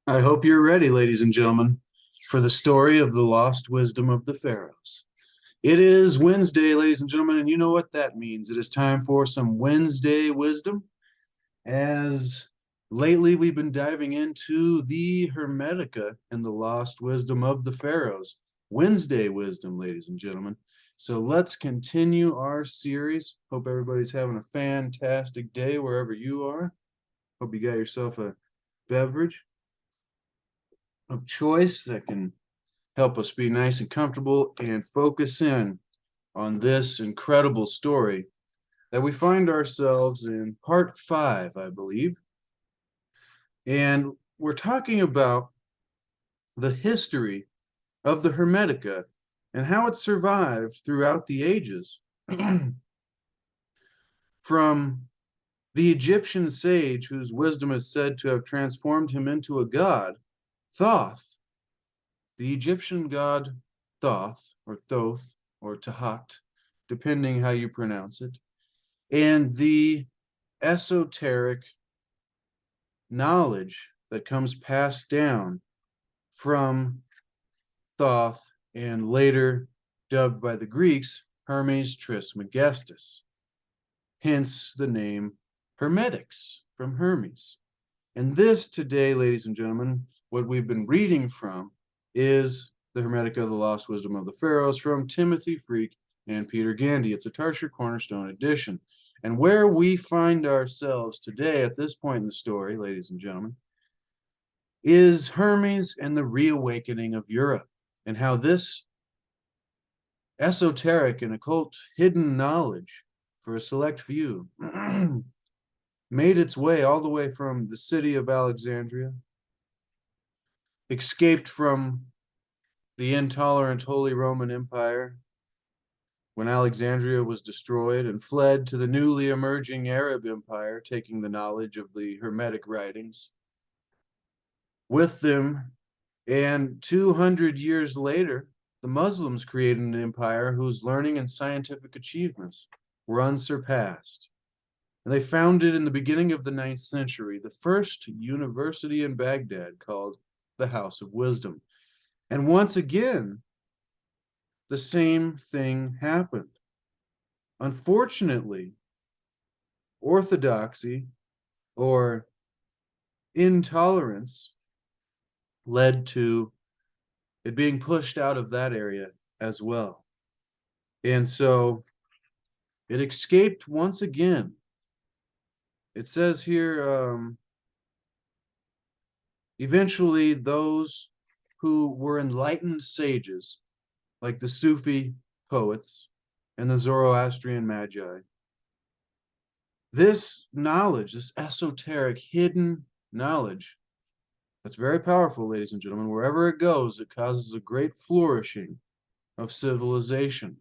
I hope you're ready, ladies and gentlemen, for the story of the lost wisdom of the Pharaohs. It is Wednesday, ladies and gentlemen, and you know what that means. It is time for some Wednesday wisdom. As lately we've been diving into the Hermetica and the lost wisdom of the Pharaohs. Wednesday wisdom, ladies and gentlemen. So let's continue our series. Hope everybody's having a fantastic day wherever you are. Hope you got yourself a beverage of choice that can help us be nice and comfortable and focus in on this incredible story that we find ourselves in part 5, I believe. And we're talking about the history of the Hermetica and how it survived throughout the ages from the Egyptian sage whose wisdom is said to have transformed him into a god, Thoth. The Egyptian god Thoth, or Thoth, or Tahat, depending how you pronounce it, and the esoteric knowledge that comes passed down from Thoth and later dubbed by the Greeks Hermes Trismegistus, hence the name Hermetics from Hermes. And this today, ladies and gentlemen, what we've been reading from is the Hermetica The Lost Wisdom of the Pharaohs from Timothy Freke and Peter Gandy. It's a Tarsher Cornerstone edition. And where we find ourselves today at this point in the story, ladies and gentlemen, is Hermes and the reawakening of Europe, and how this esoteric and occult hidden knowledge for a select few made its way all the way from the city of Alexandria, escaped from the intolerant Holy Roman Empire when Alexandria was destroyed, and fled to the newly emerging Arab Empire, taking the knowledge of the Hermetic writings with them. And 200 years later, the Muslims created an empire whose learning and scientific achievements were unsurpassed. And they founded in the beginning of the 9th century the first university in Baghdad called the House of Wisdom. And once again, the same thing happened. Unfortunately, orthodoxy or intolerance led to it being pushed out of that area as well. And so it escaped once again. It says here, eventually those who were enlightened sages, like the Sufi poets and the Zoroastrian magi, this knowledge, this esoteric hidden knowledge, that's very powerful, ladies and gentlemen. Wherever it goes, it causes a great flourishing of civilization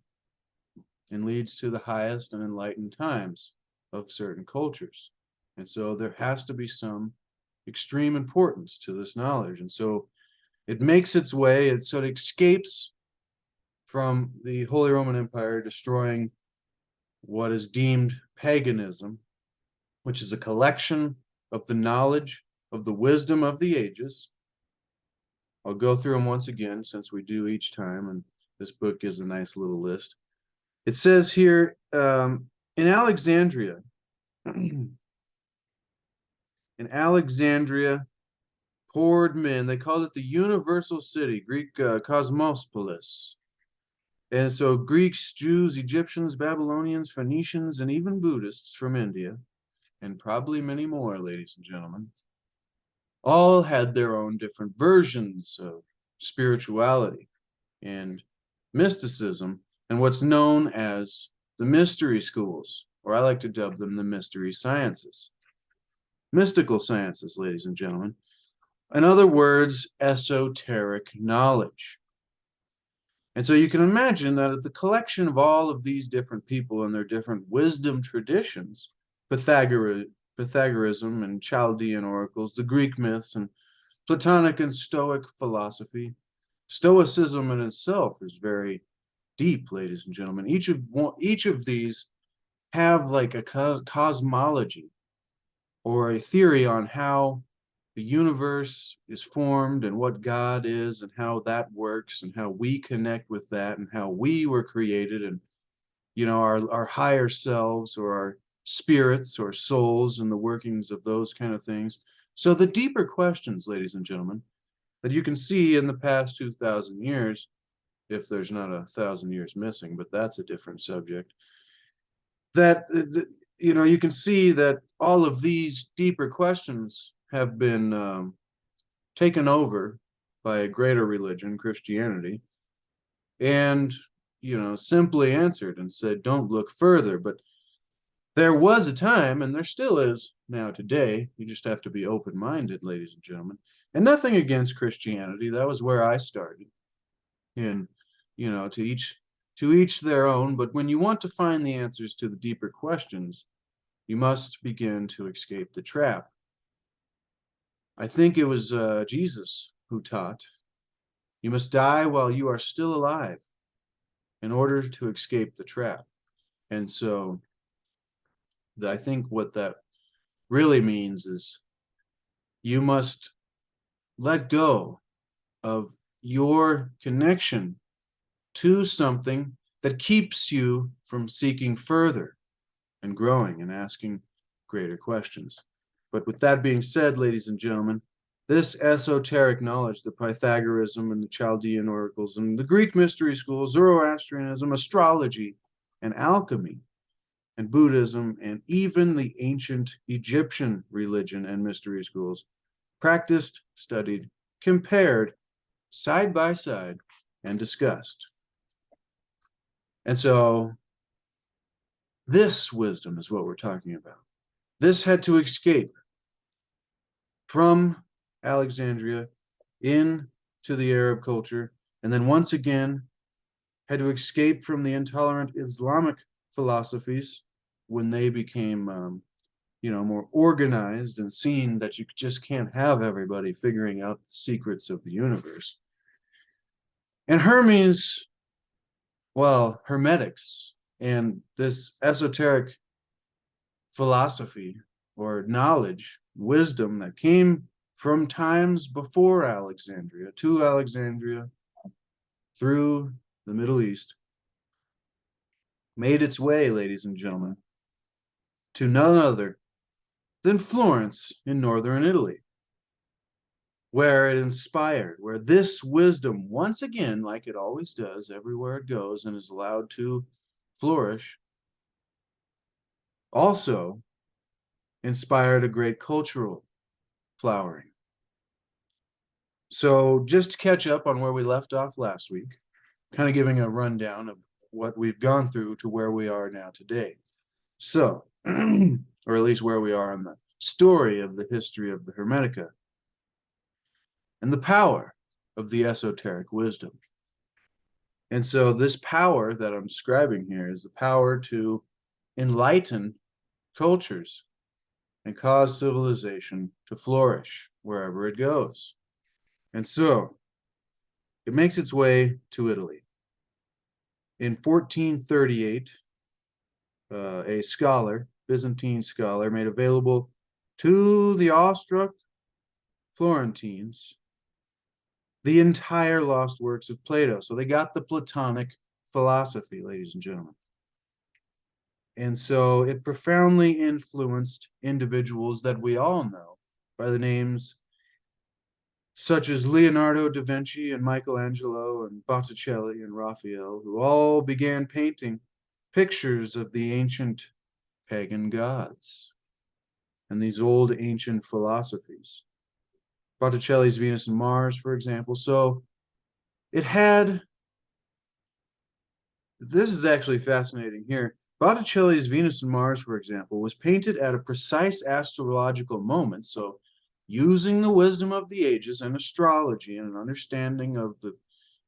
and leads to the highest and enlightened times of certain cultures. And so there has to be some extreme importance to this knowledge. And so it makes its way, it escapes from the Holy Roman Empire, destroying what is deemed paganism, which is a collection of the knowledge of the wisdom of the ages. I'll go through them once again, since we do each time, and this book gives a nice little list. It says here, in Alexandria, poured men. They called it the universal city, Greek Cosmopolis. And so Greeks, Jews, Egyptians, Babylonians, Phoenicians, and even Buddhists from India, and probably many more, ladies and gentlemen, all had their own different versions of spirituality and mysticism and what's known as the mystery schools, or I like to dub them the mystery sciences. Mystical sciences, ladies and gentlemen. In other words, esoteric knowledge. And so you can imagine that at the collection of all of these different people and their different wisdom traditions, Pythagorism and Chaldean oracles, the Greek myths, and Platonic and Stoic philosophy. Stoicism in itself is very deep, ladies and gentlemen. Each of these have like a cosmology or a theory on how the universe is formed and what God is and how that works and how we connect with that and how we were created and, you know, our higher selves or our spirits or souls and the workings of those kind of things. So the deeper questions, ladies and gentlemen, that you can see in the past 2,000 years, if there's not 1,000 years missing, but that's a different subject, that, you know, you can see that all of these deeper questions have been taken over by a greater religion, Christianity, and, you know, simply answered and said, don't look further. But there was a time, and there still is now today, you just have to be open-minded, ladies and gentlemen, and nothing against Christianity. That was where I started. And, you know, to each their own. But when you want to find the answers to the deeper questions, you must begin to escape the trap. I think it was Jesus who taught, you must die while you are still alive in order to escape the trap. And so I think what that really means is you must let go of your connection to something that keeps you from seeking further and growing and asking greater questions. But with that being said, ladies and gentlemen, this esoteric knowledge, the Pythagoreanism and the Chaldean oracles and the Greek mystery schools, Zoroastrianism, astrology, and alchemy, and Buddhism, and even the ancient Egyptian religion and mystery schools, practiced, studied, compared, side by side, and discussed. And so this wisdom is what we're talking about. This had to escape from Alexandria into the Arab culture, and then once again had to escape from the intolerant Islamic philosophies when they became, you know, more organized and seen that you just can't have everybody figuring out the secrets of the universe. And Hermes, well, Hermetics and this esoteric philosophy or knowledge, wisdom that came from times before Alexandria to Alexandria through the Middle East, made its way, ladies and gentlemen, to none other than Florence in northern Italy, where it inspired, where this wisdom, once again, like it always does, everywhere it goes and is allowed to flourish, also inspired a great cultural flowering. So just to catch up on where we left off last week, kind of giving a rundown of what we've gone through to where we are now today. So, or at least where we are in the story of the history of the Hermetica and the power of the esoteric wisdom. And so this power that I'm describing here is the power to enlighten cultures and cause civilization to flourish wherever it goes. And so it makes its way to Italy. In 1438, a scholar, Byzantine scholar, made available to the awestruck Florentines the entire lost works of Plato. So they got the Platonic philosophy, ladies and gentlemen. And so it profoundly influenced individuals that we all know by the names such as Leonardo da Vinci and Michelangelo and Botticelli and Raphael, who all began painting pictures of the ancient pagan gods and these old ancient philosophies. Botticelli's Venus and Mars, for example. So it had, this is actually fascinating here. Botticelli's Venus and Mars, for example, was painted at a precise astrological moment. So using the wisdom of the ages and astrology and an understanding of the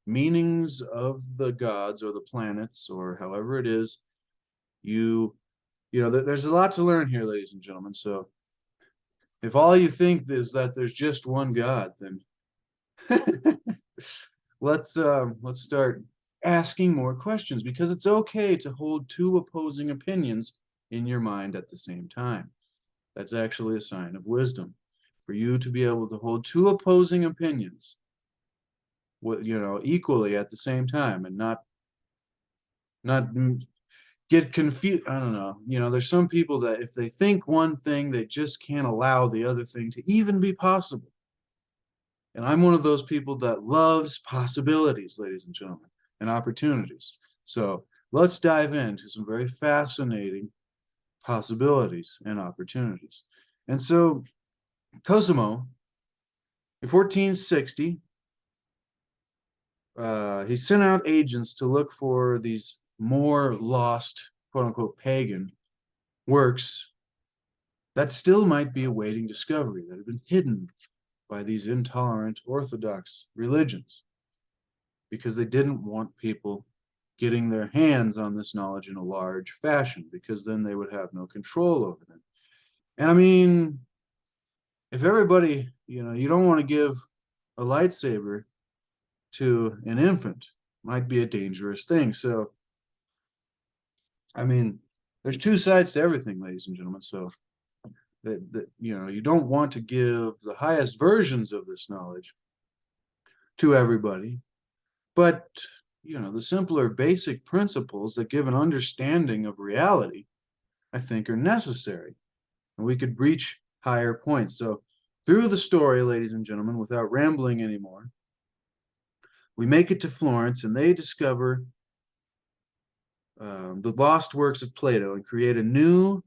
meanings of the gods or the planets or however it is, you know, there's a lot to learn here, ladies and gentlemen. So if all you think is that there's just one God, then let's start asking more questions, because it's okay to hold two opposing opinions in your mind at the same time. That's actually a sign of wisdom. for you to be able to hold two opposing opinions, equally at the same time, and not get confused. I don't know. There's some people that if they think one thing, they just can't allow the other thing to even be possible. And I'm one of those people that loves possibilities, ladies and gentlemen, and opportunities. So let's dive into some very fascinating possibilities and opportunities. And so Cosimo, in 1460, he sent out agents to look for these more lost, quote unquote, pagan works that still might be awaiting discovery, that have been hidden by these intolerant Orthodox religions, because they didn't want people getting their hands on this knowledge in a large fashion, because then they would have no control over them. And I mean, if everybody, you don't want to give a lightsaber to an infant, might be a dangerous thing. So, I mean, there's two sides to everything, ladies and gentlemen. So that you don't want to give the highest versions of this knowledge to everybody, but the simpler basic principles that give an understanding of reality, I think, are necessary, and we could reach higher points. So through the story, ladies and gentlemen, without rambling anymore, we make it to Florence, and they discover the lost works of Plato and create a new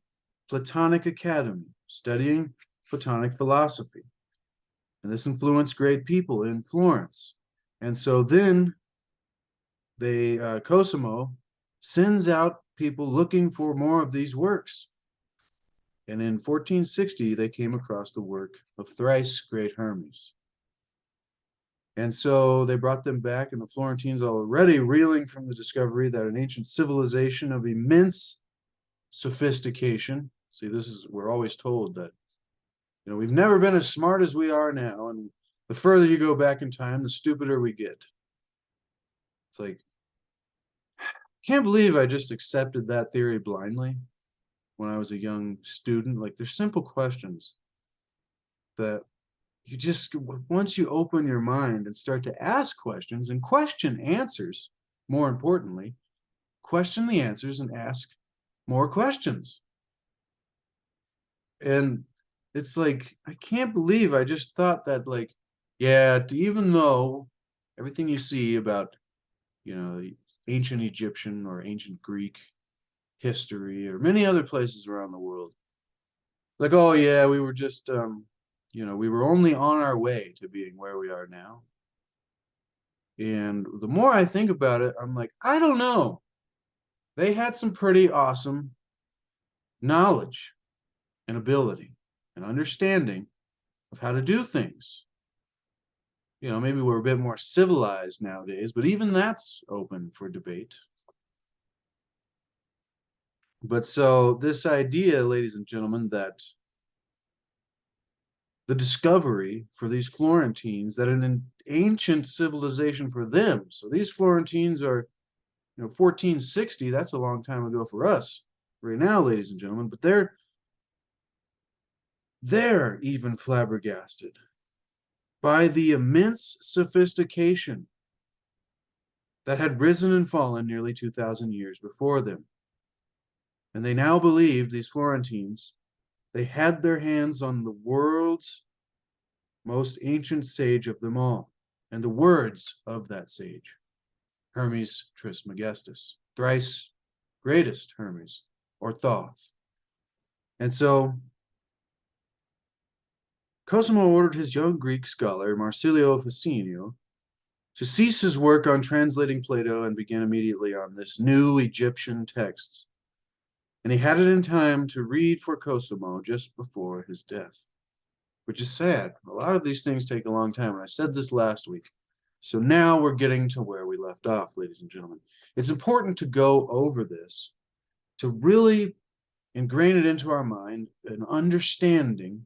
Platonic academy studying Platonic philosophy. And this influenced great people in Florence. And so then Cosimo sends out people looking for more of these works. And in 1460, they came across the work of thrice great Hermes. And so they brought them back, and the Florentines, already reeling from the discovery that an ancient civilization of immense sophistication. See, we're always told that, we've never been as smart as we are now. And the further you go back in time, the stupider we get. It's like, I can't believe I just accepted that theory blindly when I was a young student. Like, there's simple questions that you just, once you open your mind and start to ask questions and question answers, more importantly, question the answers and ask more questions. And it's like, I can't believe I just thought that, like, yeah, even though everything you see about, ancient Egyptian or ancient Greek history or many other places around the world, like, oh yeah, we were just, we were only on our way to being where we are now. And the more I think about it, I'm like, I don't know. They had some pretty awesome knowledge and ability and understanding of how to do things. Maybe we're a bit more civilized nowadays, but even that's open for debate. But so this idea, ladies and gentlemen, that the discovery for these Florentines, that an ancient civilization for them, so these Florentines are, 1460, that's a long time ago for us right now, ladies and gentlemen, but they're even flabbergasted by the immense sophistication that had risen and fallen nearly 2,000 years before them. And they now believed, these Florentines, they had their hands on the world's most ancient sage of them all, and the words of that sage, Hermes Trismegistus, thrice greatest Hermes, or Thoth. And so Cosimo ordered his young Greek scholar, Marsilio Ficinio, to cease his work on translating Plato and begin immediately on this new Egyptian text. And he had it in time to read for Cosimo just before his death, which is sad. A lot of these things take a long time, and I said this last week. So now we're getting to where we left off, ladies and gentlemen. It's important to go over this, to really ingrain it into our mind, an understanding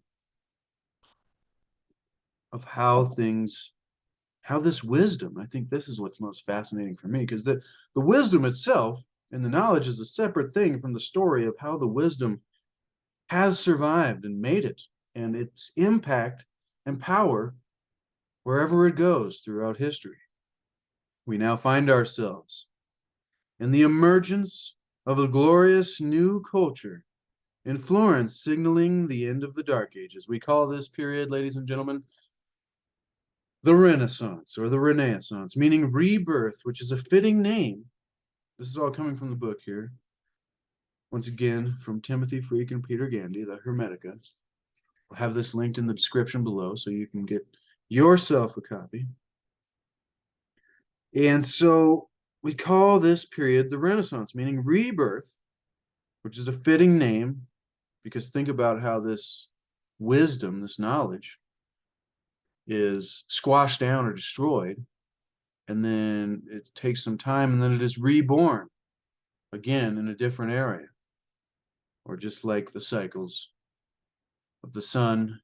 of how this wisdom, I think this is what's most fascinating for me, because the wisdom itself and the knowledge is a separate thing from the story of how the wisdom has survived and made it and its impact and power wherever it goes throughout history. We now find ourselves in the emergence of a glorious new culture in Florence, signaling the end of the Dark Ages. We call this period, ladies and gentlemen, the Renaissance or the Renaissance, meaning rebirth, which is a fitting name. This is all coming from the book here. Once again, from Timothy Freke and Peter Gandy, the Hermetica. I'll have this linked in the description below so you can get yourself a copy. And so we call this period the Renaissance, meaning rebirth, which is a fitting name, because think about how this wisdom, this knowledge, is squashed down or destroyed, and then it takes some time, and then it is reborn again in a different area. Or just like the cycles of the sun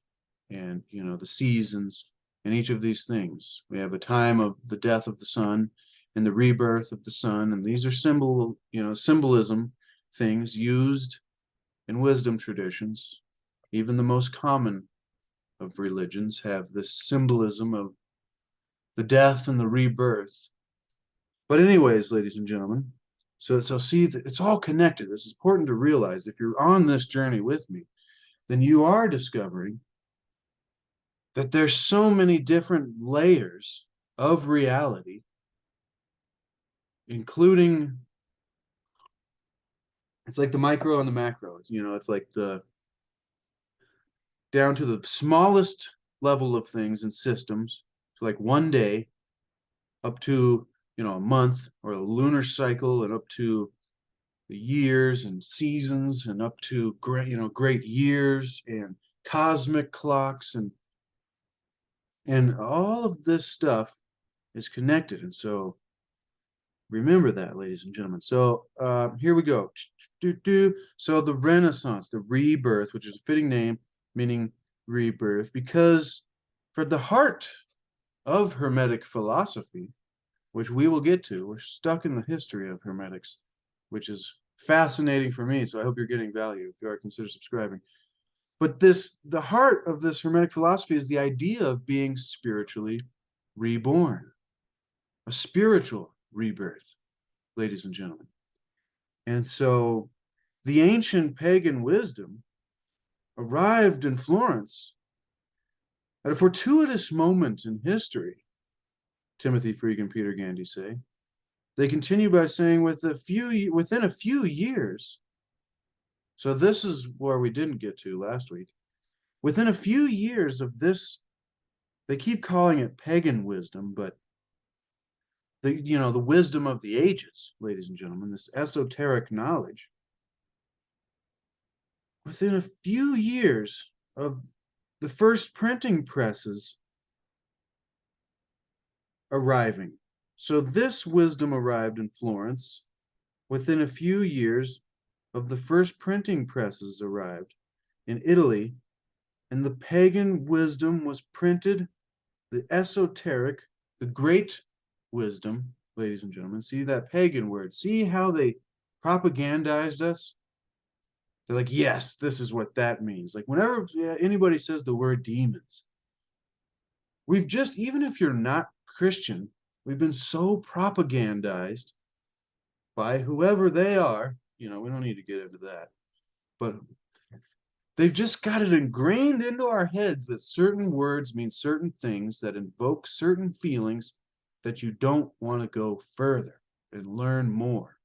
and, the seasons and each of these things. We have a time of the death of the sun and the rebirth of the sun, and these are symbolism things used in wisdom traditions. Even the most common of religions have this symbolism of the death and the rebirth. But anyways, ladies and gentlemen, so see that it's all connected. This is important to realize. If you're on this journey with me, then you are discovering that there's so many different layers of reality, including, it's like the micro and the macro. It's like down to the smallest level of things and systems, so like one day, up to a month or a lunar cycle, and up to the years and seasons, and up to great years and cosmic clocks, and all of this stuff is connected. And so remember that, ladies and gentlemen. So here we go. So the Renaissance, the rebirth, which is a fitting name, meaning rebirth, because for the heart of Hermetic philosophy, which we will get to, we're stuck in the history of Hermetics, which is fascinating for me. So I hope you're getting value. If you are, consider subscribing. But the heart of this Hermetic philosophy is the idea of being spiritually reborn, a spiritual rebirth, ladies and gentlemen. And so the ancient pagan wisdom arrived in Florence at a fortuitous moment in history, Timothy Freke and Peter Gandy say. They continue by saying within a few years, so this is where we didn't get to last week, within a few years of this, they keep calling it pagan wisdom, but the wisdom of the ages, ladies and gentlemen, this esoteric knowledge, within a few years of the first printing presses arriving. So this wisdom arrived in Florence within a few years of the first printing presses arrived in Italy, and the pagan wisdom was printed, the esoteric, the great wisdom, ladies and gentlemen. See that pagan word? See how they propagandized us? They're like, yes, this is what that means. Like whenever anybody says the word demons, even if you're not Christian, we've been so propagandized by whoever they are. We don't need to get into that. But they've just got it ingrained into our heads that certain words mean certain things that invoke certain feelings that you don't want to go further and learn more.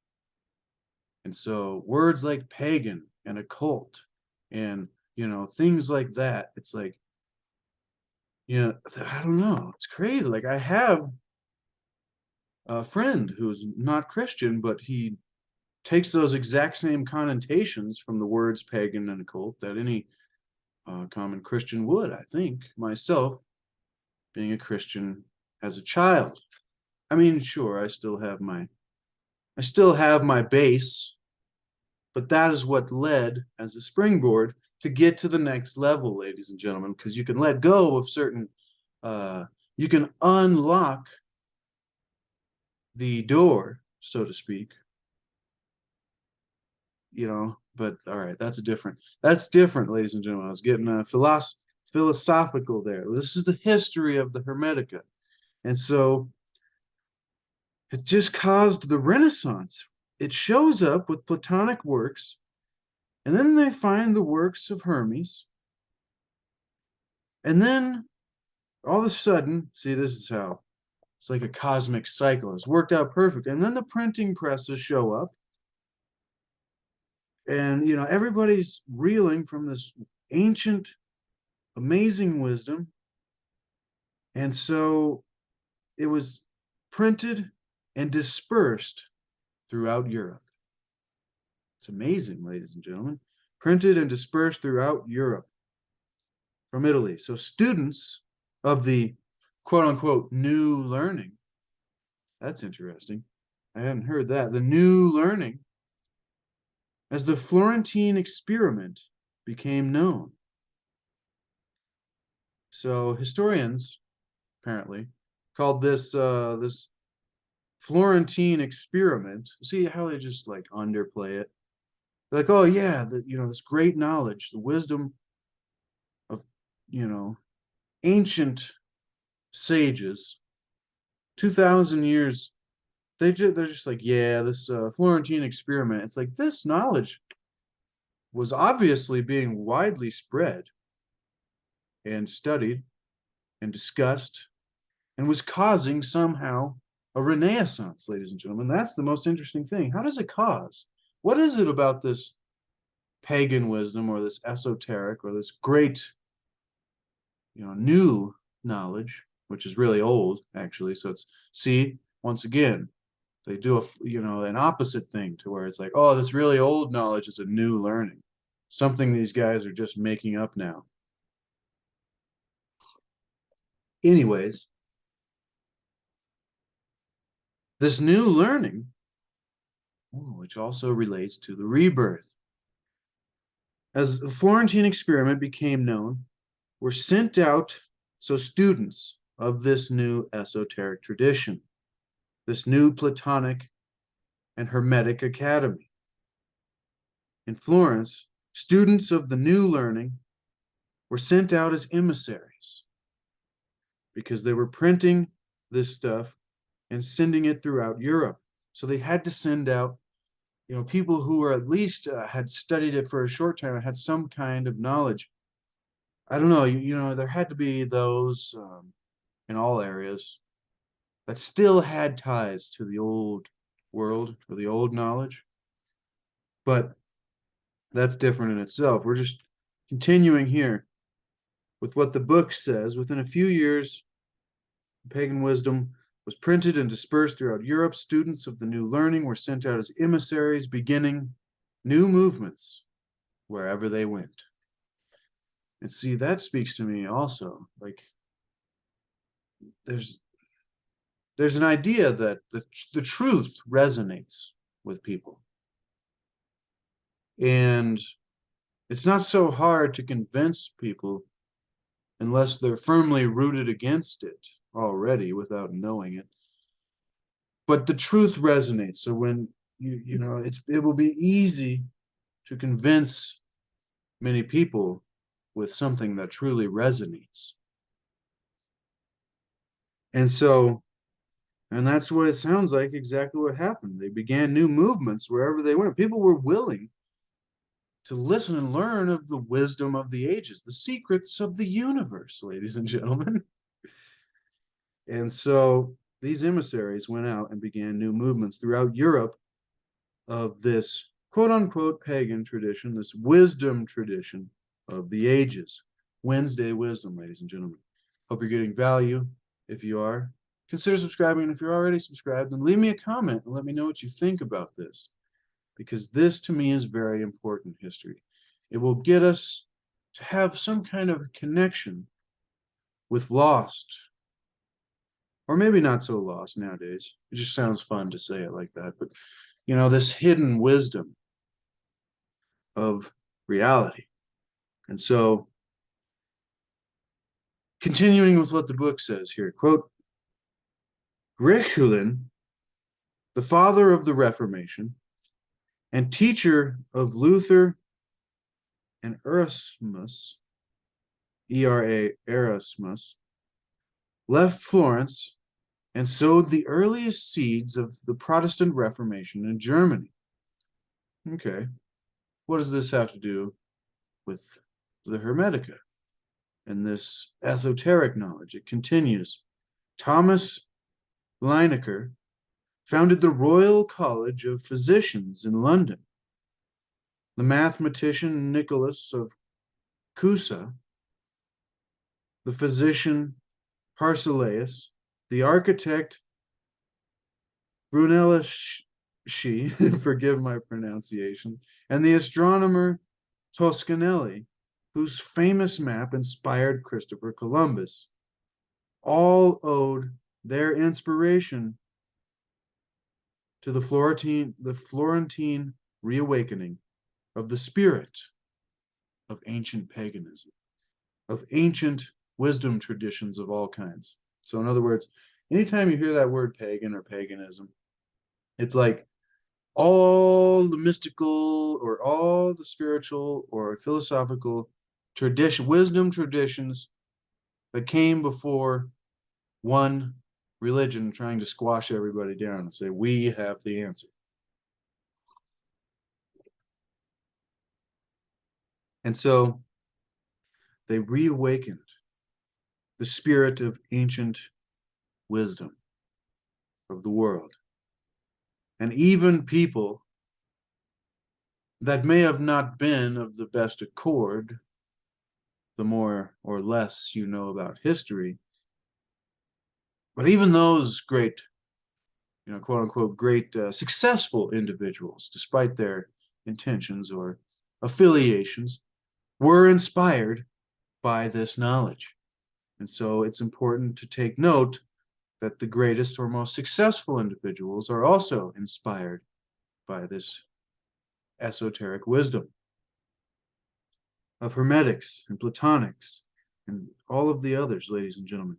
And so words like pagan and occult and, things like that, it's like, I don't know. It's crazy. Like I have a friend who's not Christian, but he takes those exact same connotations from the words pagan and occult that any common Christian would. I think myself, being a Christian as a child, I mean, sure, I still have my base, but that is what led as a springboard to get to the next level, ladies and gentlemen, because you can let go of certain, you can unlock the door, so to speak, but all right, that's different, ladies and gentlemen. I was getting philosophical there. This is the history of the Hermetica. And so it just caused the Renaissance. It shows up with Platonic works, and then they find the works of Hermes. And then all of a sudden, see, this is how it's like a cosmic cycle. It's worked out perfect. And then the printing presses show up. And, you know, everybody's reeling from this ancient, amazing wisdom. And so it was printed and dispersed throughout Europe. It's amazing, ladies and gentlemen. Printed and dispersed throughout Europe from Italy. So students of the quote unquote new learning, that's interesting. I hadn't heard that. The new learning, as the Florentine experiment became known. So historians apparently called this this Florentine experiment. See how they just like underplay it. They're like, oh yeah, this great knowledge, the wisdom of ancient sages, 2,000 years. They're just like, yeah, this Florentine experiment. It's like this knowledge was obviously being widely spread and studied and discussed and was causing somehow a renaissance, ladies and gentlemen. That's the most interesting thing. How does it cause? What is it about this pagan wisdom or this esoteric or this great, new knowledge, which is really old, actually? So once again, they do an opposite thing to where it's like, oh, this really old knowledge is a new learning, something these guys are just making up now. Anyways, this new learning, which also relates to the rebirth, as the Florentine experiment became known, were sent out, so students of this new esoteric tradition, this new Platonic and Hermetic academy. In Florence, students of the new learning were sent out as emissaries because they were printing this stuff and sending it throughout Europe. So they had to send out, people who were at least had studied it for a short time and had some kind of knowledge. I don't know, there had to be those in all areas that still had ties to the old world or the old knowledge. But that's different in itself. We're just continuing here with what the book says. Within a few years, pagan wisdom was printed and dispersed throughout Europe. Students of the new learning were sent out as emissaries, beginning new movements wherever they went. And see, that speaks to me also. Like, there's an idea that the truth resonates with people. And it's not so hard to convince people unless they're firmly rooted against it already without knowing it. But the truth resonates. So when it will be easy to convince many people with something that truly resonates. And that's what it sounds like, exactly what happened. They began new movements wherever they went. People were willing to listen and learn of the wisdom of the ages, the secrets of the universe, ladies and gentlemen. And so these emissaries went out and began new movements throughout Europe of this quote unquote pagan tradition, this wisdom tradition of the ages. Wednesday wisdom, ladies and gentlemen. Hope you're getting value. If you are, consider subscribing. And if you're already subscribed, then leave me a comment and let me know what you think about this, because this to me is very important history. It will get us to have some kind of connection with lost, or maybe not so lost nowadays. It just sounds fun to say it like that. But, this hidden wisdom of reality. And so, continuing with what the book says here, quote, Rechulin, the father of the Reformation, and teacher of Luther and Erasmus, Erasmus, left Florence and sowed the earliest seeds of the Protestant Reformation in Germany. Okay, what does this have to do with the Hermetica and this esoteric knowledge? It continues. Thomas Lineker founded the Royal College of Physicians in London. The mathematician Nicholas of Cusa, the physician Paracelsus, the architect Brunelleschi, forgive my pronunciation, and the astronomer Toscanelli, whose famous map inspired Christopher Columbus, all owed their inspiration to the Florentine reawakening of the spirit of ancient paganism, of ancient wisdom traditions of all kinds. So in other words, anytime you hear that word pagan or paganism, it's like all the mystical or all the spiritual or philosophical wisdom traditions that came before one religion trying to squash everybody down and say, we have the answer. And so they reawakened the spirit of ancient wisdom of the world. And even people that may have not been of the best accord, the more or less you know about history, but even those great, quote unquote, great successful individuals, despite their intentions or affiliations, were inspired by this knowledge. And so it's important to take note that the greatest or most successful individuals are also inspired by this esoteric wisdom of Hermetics and Platonics and all of the others, ladies and gentlemen.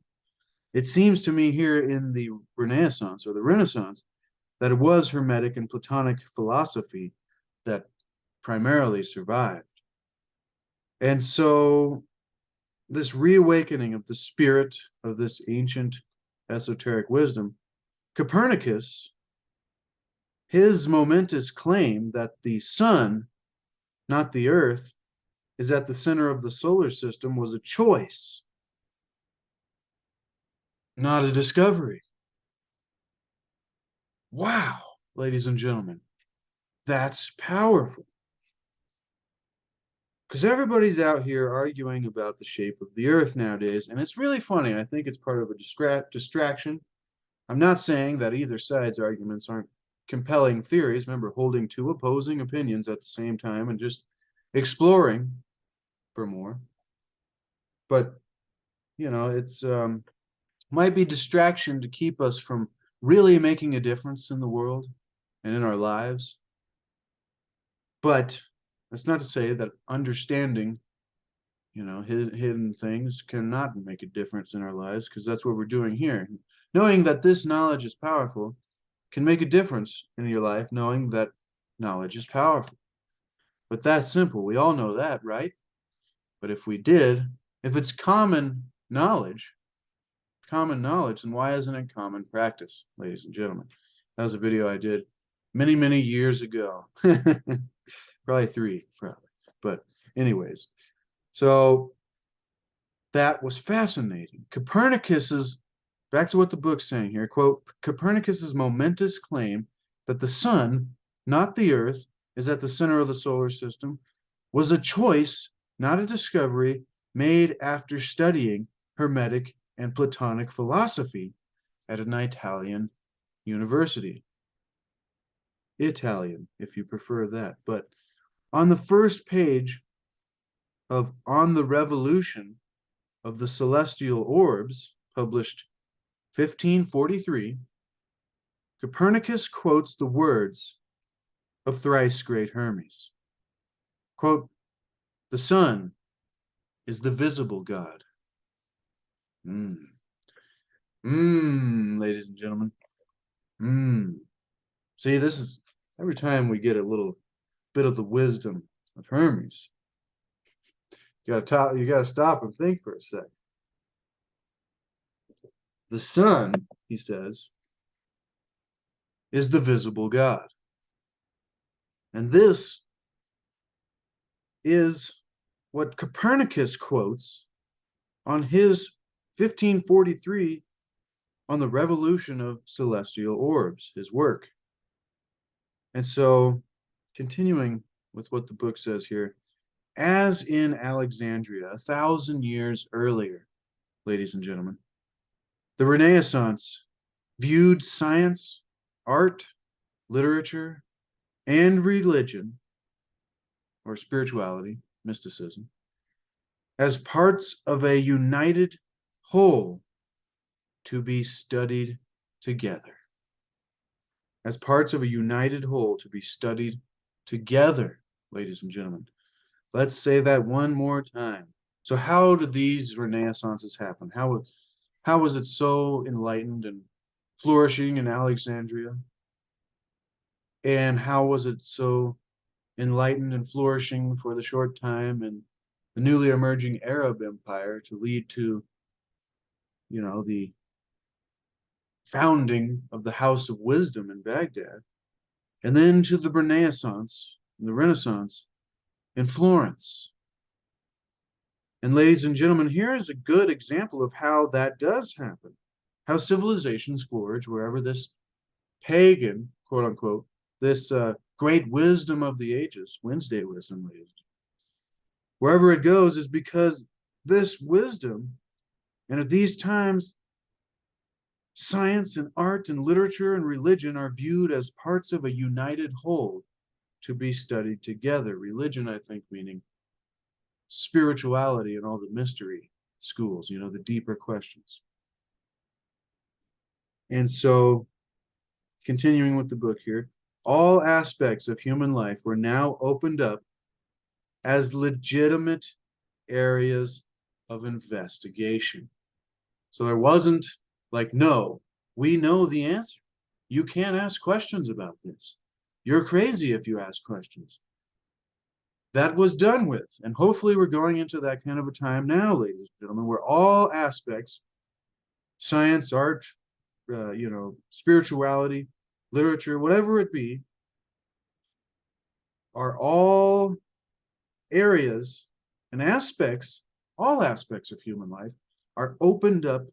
It seems to me here in the Renaissance or the Renaissance that it was Hermetic and Platonic philosophy that primarily survived. And so this reawakening of the spirit of this ancient esoteric wisdom, Copernicus, his momentous claim that the sun, not the earth, is at the center of the solar system was a choice, not a discovery. Wow, ladies and gentlemen, that's powerful. Because everybody's out here arguing about the shape of the earth nowadays, and it's really funny. I think it's part of a distraction. I'm not saying that either side's arguments aren't compelling theories. Remember, holding two opposing opinions at the same time and just exploring for more. But, it's might be distraction to keep us from really making a difference in the world and in our lives. But that's not to say that understanding, hidden things cannot make a difference in our lives, because that's what we're doing here. Knowing that this knowledge is powerful can make a difference in your life, knowing that knowledge is powerful. But that's simple. We all know that, right? But if it's common knowledge, then why isn't it common practice, ladies and gentlemen? That was a video I did many, many years ago. Probably 3, probably. But anyways, so that was fascinating. Back to what the book's saying here, quote, Copernicus's momentous claim that the sun, not the earth, is at the center of the solar system was a choice, not a discovery, made after studying Hermetic and Platonic philosophy at an Italian university. Italian, if you prefer that. But on the first page of On the Revolution of the Celestial Orbs, published 1543, Copernicus quotes the words of thrice great Hermes. Quote, the sun is the visible God. Ladies and gentlemen. See, this is every time we get a little bit of the wisdom of Hermes, you gotta stop and think for a sec. The sun, he says, is the visible God. And this is what Copernicus quotes on his 1543 on the revolution of celestial orbs, his work. And so, continuing with what the book says here, as in Alexandria 1,000 years earlier, ladies and gentlemen, the Renaissance viewed science, art, literature, and religion, or spirituality, mysticism, as parts of a united whole to be studied together. As parts of a united whole to be studied together, ladies and gentlemen. Let's say that one more time. So how did these Renaissances happen? How was it so enlightened and flourishing in Alexandria? And how was it so enlightened and flourishing for the short time in the newly emerging Arab Empire to lead to, the founding of the House of Wisdom in Baghdad, and then to the Renaissance in Florence. And ladies and gentlemen, here is a good example of how that does happen, how civilizations flourish wherever this pagan, quote unquote, this great wisdom of the ages, Wednesday wisdom, wherever it goes is because this wisdom, and at these times, science and art and literature and religion are viewed as parts of a united whole to be studied together. Religion, I think, meaning spirituality and all the mystery schools, the deeper questions. And so, continuing with the book here, all aspects of human life were now opened up as legitimate areas of investigation. So there wasn't like, no, we know the answer. You can't ask questions about this. You're crazy if you ask questions. That was done with. And hopefully we're going into that kind of a time now, ladies and gentlemen, where all aspects, science, art, spirituality, literature, whatever it be, are all areas and aspects, all aspects of human life are opened up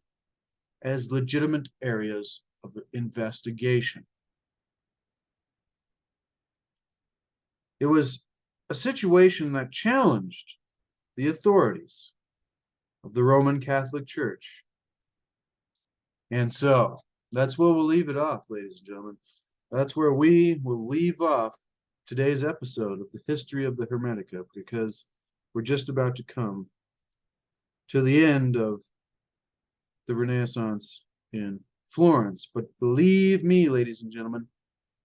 as legitimate areas of investigation. It was a situation that challenged the authorities of the Roman Catholic Church. And so that's where we'll leave it off, ladies and gentlemen. That's where we will leave off today's episode of the history of the Hermetica, because we're just about to come to the end of the Renaissance in Florence. But believe me, ladies and gentlemen,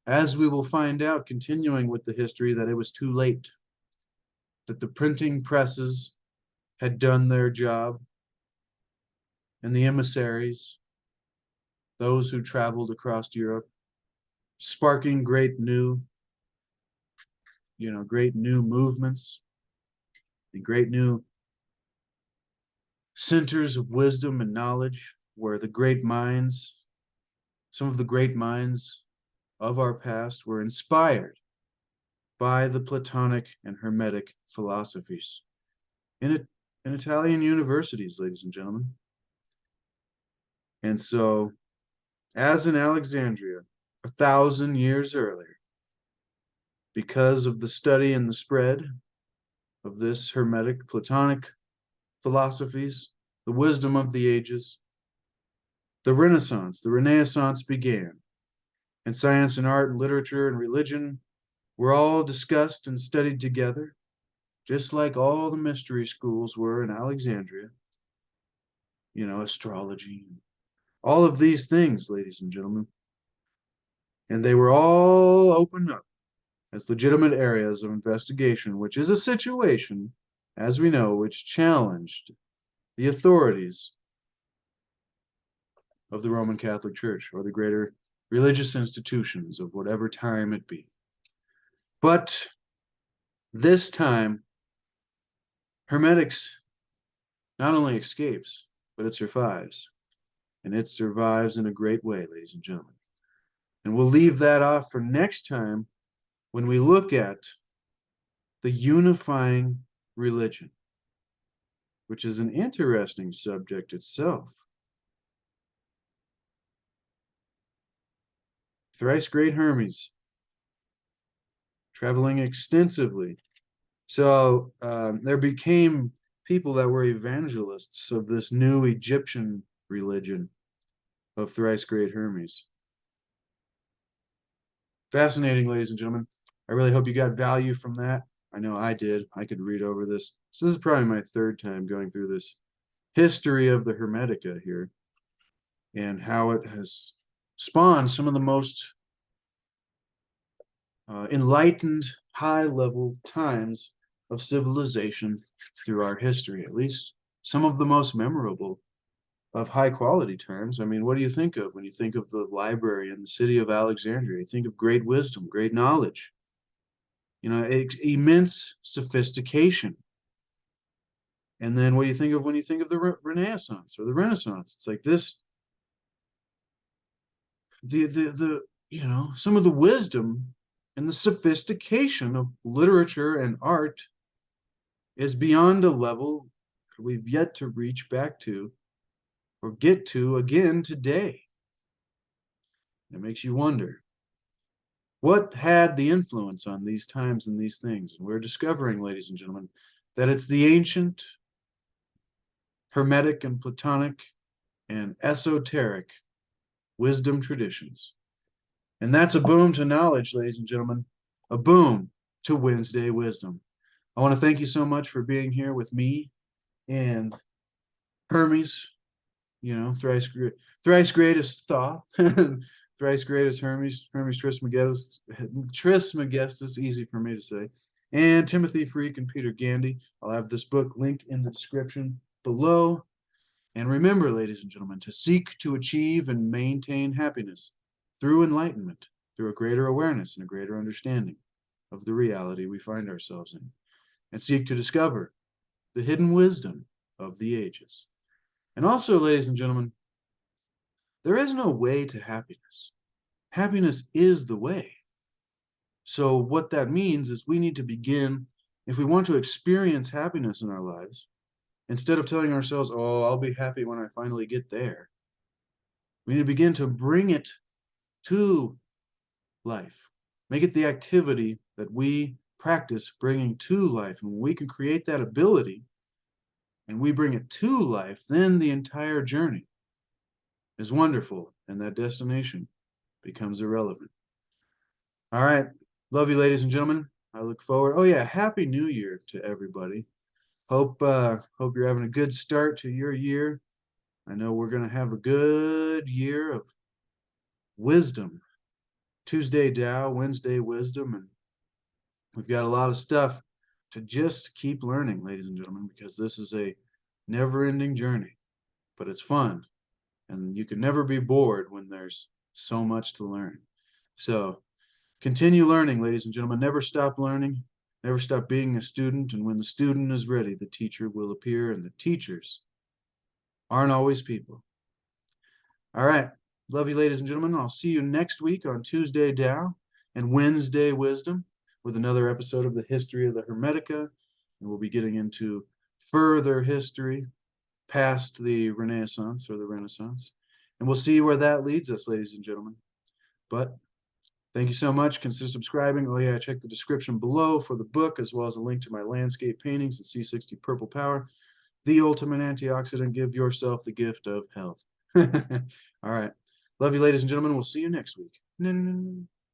as we will find out, continuing with the history, that it was too late, that the printing presses had done their job, and the emissaries, those who traveled across Europe, sparking great new movements and great new centers of wisdom and knowledge, where the great minds, some of the great minds of our past, were inspired by the Platonic and Hermetic philosophies in Italian universities, ladies and gentlemen. And so, as in Alexandria, 1,000 years earlier, because of the study and the spread of this Hermetic, Platonic philosophies, the wisdom of the ages, the Renaissance began, and science and art and literature and religion were all discussed and studied together, just like all the mystery schools were in Alexandria, astrology, all of these things, ladies and gentlemen. And they were all opened up as legitimate areas of investigation, which is a situation, as we know, which challenged the authorities of the Roman Catholic Church or the greater religious institutions of whatever time it be. But this time, Hermetics not only escapes, but it survives. And it survives in a great way, ladies and gentlemen. And we'll leave that off for next time when we look at the unifying religion, which is an interesting subject itself. Thrice great Hermes, traveling extensively. So there became people that were evangelists of this new Egyptian religion of thrice great Hermes. Fascinating, ladies and gentlemen. I really hope you got value from that. I know I did. I could read over this. So this is probably my third time going through this history of the Hermetica here and how it has spawned some of the most enlightened, high-level times of civilization through our history, at least some of the most memorable of high-quality terms. I mean, what do you think of when you think of the library in the city of Alexandria? You think of great wisdom, great knowledge, you know, immense sophistication. And then what do you think of when you think of the Renaissance or the Renaissance? It's like this, the you know, some of the wisdom and the sophistication of literature and art is beyond a level we've yet to reach back to or get to again today. It makes you wonder, what had the influence on these times and these things? And we're discovering, ladies and gentlemen, that it's the ancient Hermetic and Platonic and esoteric wisdom traditions. And that's a boom to knowledge, ladies and gentlemen, a boom to Wednesday wisdom. I want to thank you so much for being here with me and Hermes, you know, thrice greatest thought, thrice greatest Hermes Trismegistus, easy for me to say, and Timothy Freke and Peter Gandy. I'll have this book linked in the description below. And remember, ladies and gentlemen, to seek to achieve and maintain happiness through enlightenment, through a greater awareness and a greater understanding of the reality we find ourselves in, and seek to discover the hidden wisdom of the ages. And also, ladies and gentlemen, there is no way to happiness. Happiness is the way. So what that means is we need to begin, if we want to experience happiness in our lives, instead of telling ourselves, oh, I'll be happy when I finally get there, we need to begin to bring it to life. Make it the activity that we practice bringing to life. And when we can create that ability and we bring it to life, then the entire journey is wonderful and that destination becomes irrelevant. All right. Love you, ladies and gentlemen. I look forward. Oh, yeah. Happy New Year to everybody. Hope you're having a good start to your year. I know we're going to have a good year of wisdom. Tuesday Tao, Wednesday Wisdom, and we've got a lot of stuff to just keep learning, ladies and gentlemen, because this is a never-ending journey, but it's fun, and you can never be bored when there's so much to learn. So continue learning, ladies and gentlemen. Never stop learning. Never stop being a student, and when the student is ready, the teacher will appear, and the teachers aren't always people. All right. Love you, ladies and gentlemen. I'll see you next week on Tuesday Tao and Wednesday Wisdom with another episode of the History of the Hermetica. And we'll be getting into further history past the Renaissance or the Renaissance. And we'll see where that leads us, ladies and gentlemen. But thank you so much. Consider subscribing. Oh, yeah, check the description below for the book, as well as a link to my landscape paintings at C60 Purple Power, the ultimate antioxidant. Give yourself the gift of health. All right. Love you, ladies and gentlemen. We'll see you next week.